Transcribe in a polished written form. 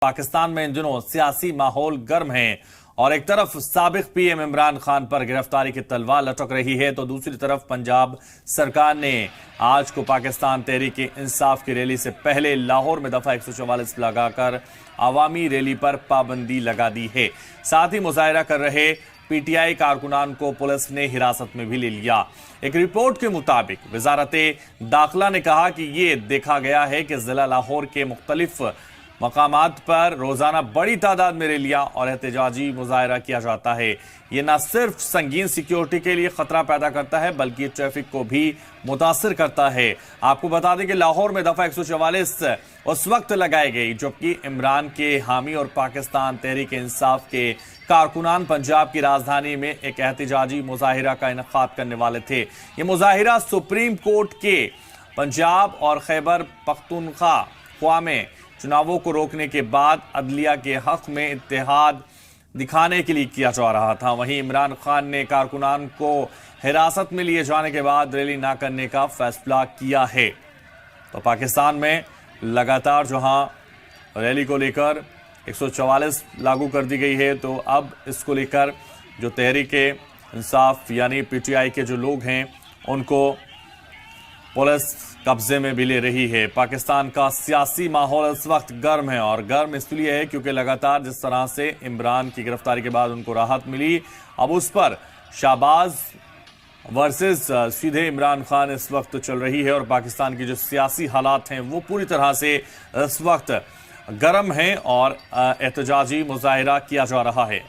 पाकिस्तान में इन दिनों सियासी माहौल गर्म है और एक तरफ साबिक पीएम इमरान खान पर गिरफ्तारी की तलवार लटक रही है तो दूसरी तरफ पंजाब सरकार ने आज को पाकिस्तान तहरीक इंसाफ की रैली से पहले लाहौर में दफा 144 लगाकर आवामी रैली पर पाबंदी लगा दी है। साथ ही मुजाहरा कर रहे पीटीआई कारकुनान को पुलिस ने हिरासत में भी ले लिया। एक रिपोर्ट के मुताबिक वजारत दाखिला ने कहा कि ये देखा गया है कि जिला लाहौर के मुख्तलिफ मकामात पर रोजाना बड़ी तादाद में रैलियां और एहतजाजी मुजाहरा किया जाता है। ये न सिर्फ संगीन सिक्योरिटी के लिए खतरा पैदा करता है बल्कि ट्रैफिक को भी मुतासिर करता है। आपको बता दें कि लाहौर में दफा 144 उस वक्त लगाई गई जबकि इमरान के हामी और पाकिस्तान तहरीक इंसाफ के कारकुनान पंजाब की राजधानी में एक एहतजाजी मुजाहिरा का इनेकाद करने वाले थे। ये मुजाहिरा सुप्रीम कोर्ट के पंजाब और खैबर पख्तूनख्वा में चुनावों को रोकने के बाद अदलिया के हक में इत्तेहाद दिखाने के लिए किया जा रहा था। वहीं इमरान खान ने कारकुनान को हिरासत में लिए जाने के बाद रैली न करने का फैसला किया है। तो पाकिस्तान में लगातार जहां रैली को लेकर 144 लागू कर दी गई है तो अब इसको लेकर जो तहरीक इंसाफ यानी पीटीआई के जो लोग हैं उनको पुलिस कब्जे में भी ले रही है। पाकिस्तान का सियासी माहौल इस वक्त गर्म है और गर्म इसलिए है क्योंकि लगातार जिस तरह से इमरान की गिरफ्तारी के बाद उनको राहत मिली, अब उस पर शाहबाज वर्सेस सीधे इमरान खान इस वक्त चल रही है और पाकिस्तान की जो सियासी हालात हैं वो पूरी तरह से इस वक्त गर्म हैं और एहतजाजी मुजाहिरा किया जा रहा है।